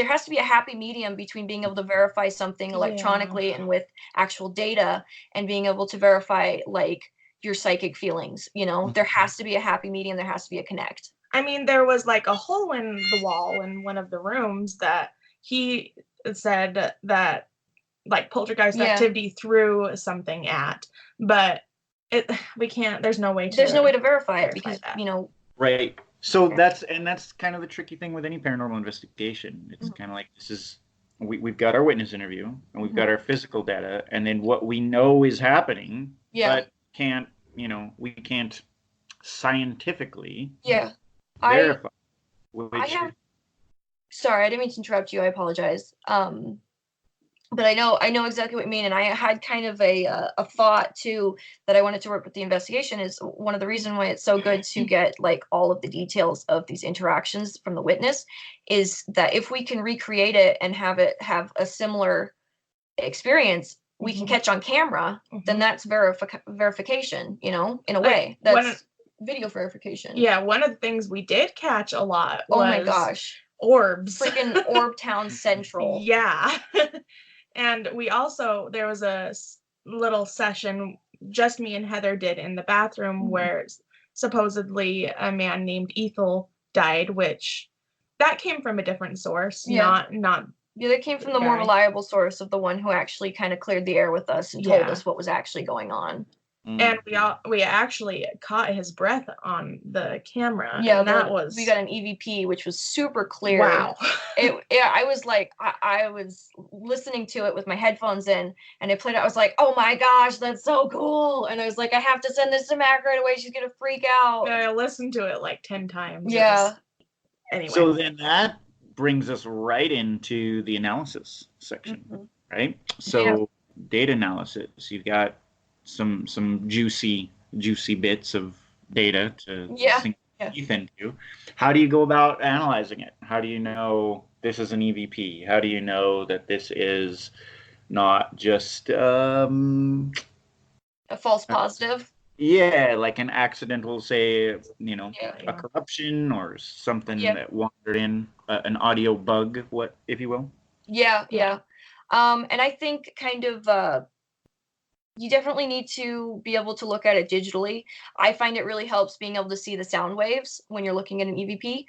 has to be a happy medium between being able to verify something electronically and with actual data, and being able to verify like your psychic feelings, you know. There has to be a happy medium, there has to be a connect. I mean, there was like a hole in the wall in one of the rooms that he said that like poltergeist activity threw something at, but we can't, there's no way to verify it because that. You know. Right. So that's kind of the tricky thing with any paranormal investigation. It's kind of like, we've got our witness interview and we've got our physical data, and then what we know is happening, but we can't scientifically verify. Sorry, I didn't mean to interrupt you. I apologize. But I know exactly what you mean, and I had kind of a thought too that I wanted to work with the investigation. Is one of the reasons why it's so good to get like all of the details of these interactions from the witness, is that if we can recreate it and have it have a similar experience, we can catch on camera, then that's verification, you know, in a way. That's video verification. Yeah, one of the things we did catch a lot was, oh my gosh, orbs. Freaking Orb Town Central. Yeah. And we also, there was a little session just me and Heather did in the bathroom where supposedly a man named Ethel died, which that came from a different source, not that came from the more reliable source of the one who actually kind of cleared the air with us and told us what was actually going on. And we actually caught his breath on the camera. Yeah, and we got an EVP, which was super clear. Wow. I was like, I was listening to it with my headphones in, and it played out. I was like, oh my gosh, that's so cool. And I was like, I have to send this to Mac right away. She's gonna freak out. Yeah, I listened to it like 10 times. Yeah. Anyway. So then that brings us right into the analysis section, right? So data analysis. You've got some juicy bits of data to sink teeth into. How do you go about analyzing it? How do you know this is an EVP? How do you know that this is not just a false positive? Yeah, like an accidental, say, a corruption or something that wandered in, an audio bug, if you will. Yeah. And I think kind of you definitely need to be able to look at it digitally. I find it really helps being able to see the sound waves when you're looking at an EVP,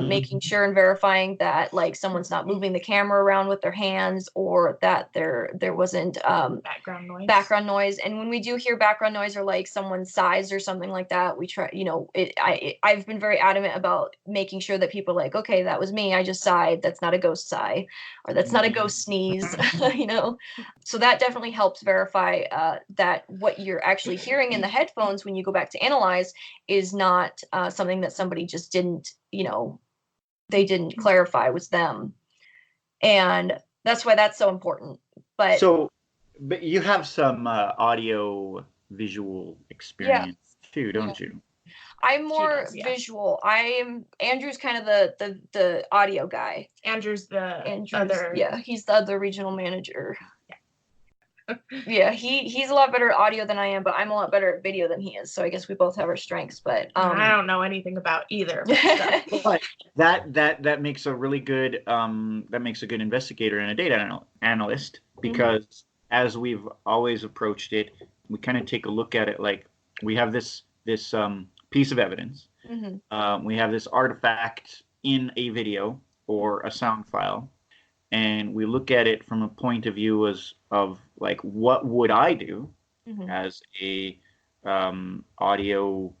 making sure and verifying that like someone's not moving the camera around with their hands, or that there wasn't background noise. And when we do hear background noise or like someone's sighs or something like that, we try, I've been very adamant about making sure that people are like, okay, that was me, I just sighed, that's not a ghost sigh, or that's not a ghost sneeze. So that definitely helps verify that what you're actually hearing in the headphones when you go back to analyze is not something that somebody just didn't, they didn't clarify was them. And that's why that's so important. But you have some audio visual experience too, don't you? I'm more visual. Andrew's kind of the audio guy. Andrew's he's the other regional manager. Yeah, he's a lot better at audio than I am, but I'm a lot better at video than he is. So I guess we both have our strengths. But I don't know anything about either. But that makes a really good investigator and a data analyst, because as we've always approached it, we kind of take a look at it like we have this piece of evidence. We have this artifact in a video or a sound file, and we look at it from a point of view of like, what would I do as a audio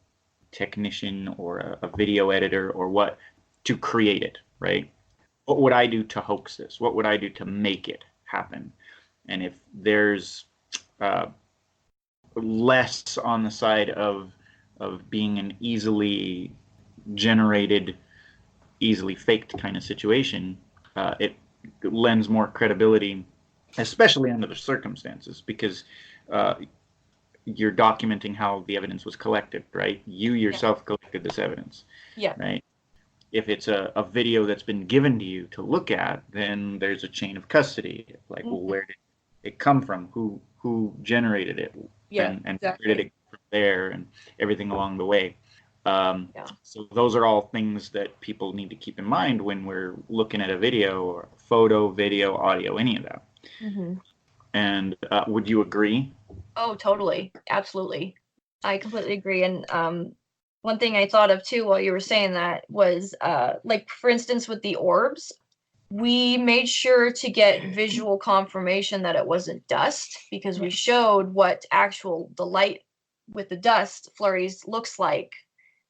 technician or a video editor, or what to create it, right? What would I do to hoax this? What would I do to make it happen? And if there's less on the side of being an easily generated, easily faked kind of situation, it lends more credibility, especially under the circumstances, because you're documenting how the evidence was collected, right? You yourself collected this evidence, right? If it's a video that's been given to you to look at, then there's a chain of custody. Like, well, where did it come from? Who generated it? And exactly. Where did it come from there? And everything along the way. So those are all things that people need to keep in mind when we're looking at a video, or photo, video, audio, any of that. And would you agree? Oh, totally. Absolutely. I completely agree. And one thing I thought of too while you were saying that was like, for instance, with the orbs, we made sure to get visual confirmation that it wasn't dust, because we showed what the light with the dust flurries looks like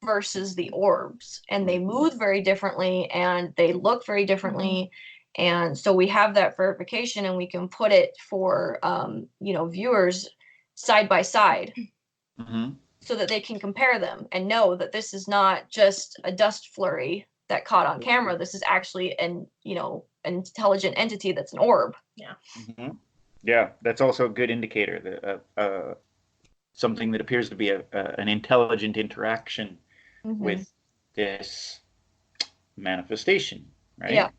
versus the orbs, and they move very differently and they look very differently. And so we have that verification, and we can put it for viewers side by side, so that they can compare them and know that this is not just a dust flurry that caught on camera. This is actually an intelligent entity that's an orb. Yeah, that's also a good indicator that something that appears to be an intelligent interaction with this manifestation, right?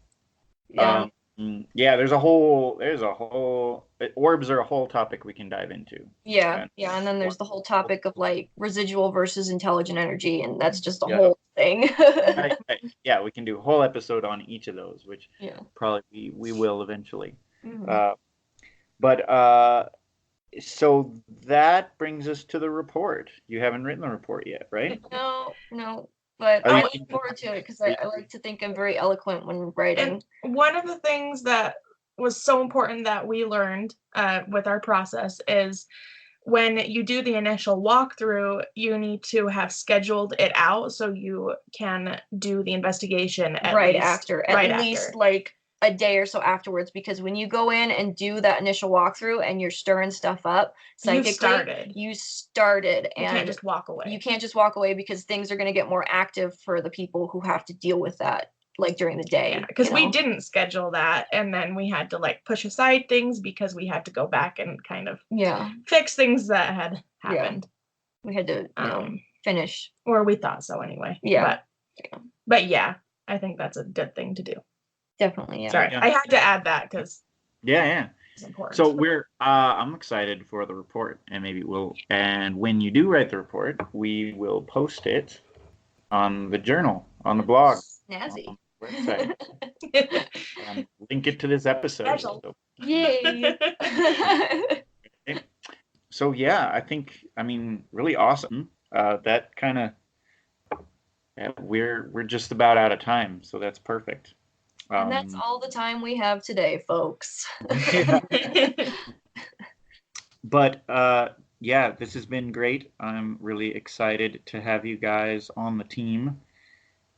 There's a whole orbs are a whole topic we can dive into. And then there's the whole topic of like residual versus intelligent energy, and that's just a whole thing. Right. Yeah, we can do a whole episode on each of those, which probably we will eventually. So that brings us to the report. You haven't written the report yet, right? No. But I look forward to it, because I like to think I'm very eloquent when writing. And one of the things that was so important that we learned with our process is, when you do the initial walkthrough, you need to have scheduled it out so you can do the investigation at least like a day or so afterwards, because when you go in and do that initial walkthrough and you're stirring stuff up psychically, you started, and you can't just walk away. You can't just walk away, because things are going to get more active for the people who have to deal with that, like during the day. Because we didn't schedule that, and then we had to like push aside things because we had to go back and kind of fix things that had happened. We had to finish, or we thought so anyway. But I think that's a good thing to do. Definitely. Sorry, I had to add that because it's important. So I'm excited for the report, and and when you do write the report, we will post it on the journal, on the blog, snazzy on the website. Link it to this episode. Yay! Okay. So yeah, I mean, really awesome. That kind of we're just about out of time, so that's perfect. And that's all the time we have today, folks. Yeah. But yeah, this has been great. I'm really excited to have you guys on the team,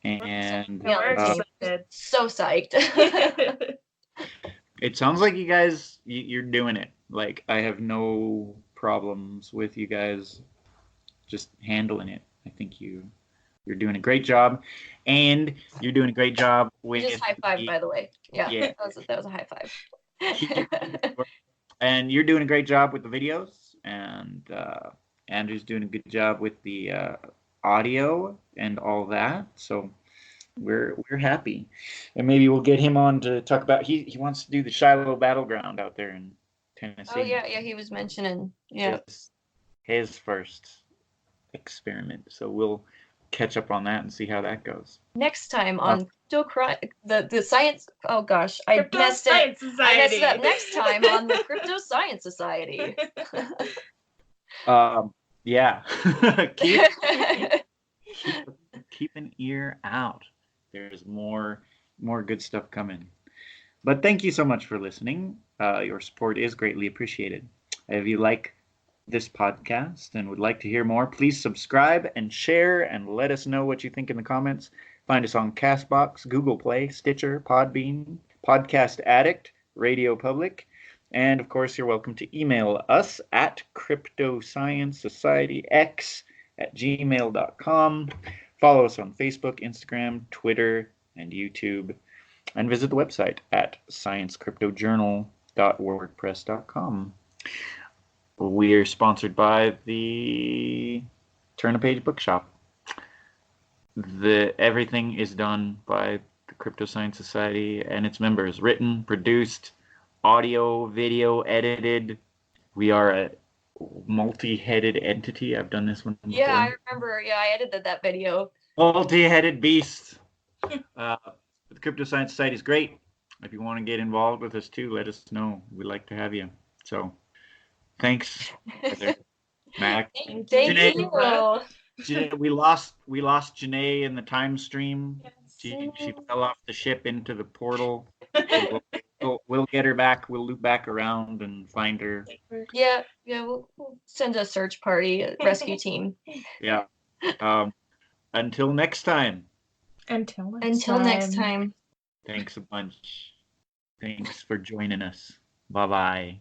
and Yeah, we're excited. So psyched. it sounds like you guys you're doing it. Like I have no problems with you guys just handling it. I think you're doing a great job, and you're doing a great job with Just high five, by the way. Yeah, Yeah. that was a high five. And you're doing a great job with the videos, and Andrew's doing a good job with the audio and all that. So we're happy, and maybe we'll get him on to talk about. He wants to do the Shiloh Battleground out there in Tennessee. Oh yeah, he was mentioning. Yeah. His first experiment. So we'll catch up on that and see how that goes. Next time on the science. Oh gosh, I Crypto messed Science it. Society. I messed it up. Next time on the Crypto Science Society. Yeah. keep an ear out. There's more good stuff coming. But thank you so much for listening. Your support is greatly appreciated. If you like this podcast and would like to hear more, please subscribe and share and let us know what you think in the comments. Find us on Castbox, Google Play, Stitcher, Podbean, Podcast Addict, Radio Public, and of course you're welcome to email us at cryptosciencesocietyx@gmail.com. Follow us on Facebook, Instagram, Twitter, and YouTube, and visit the website at sciencecryptojournal.wordpress.com. We are sponsored by the Turn a Page Bookshop. Everything is done by the Crypto Science Society and its members. Written, produced, audio, video, edited. We are a multi-headed entity. I've done this one before. Yeah, I remember. Yeah, I edited that video. Multi-headed beast. The Crypto Science Society is great. If you want to get involved with us too, let us know. We'd like to have you. So, thanks, Mac. Thank Janae, you. We lost Janae in the time stream. Yes. She fell off the ship into the portal. We'll get her back. We'll loop back around and find her. Yeah, we'll send a search party, a rescue team. Yeah. Until next time. Until next time. Thanks a bunch. Thanks for joining us. Bye-bye.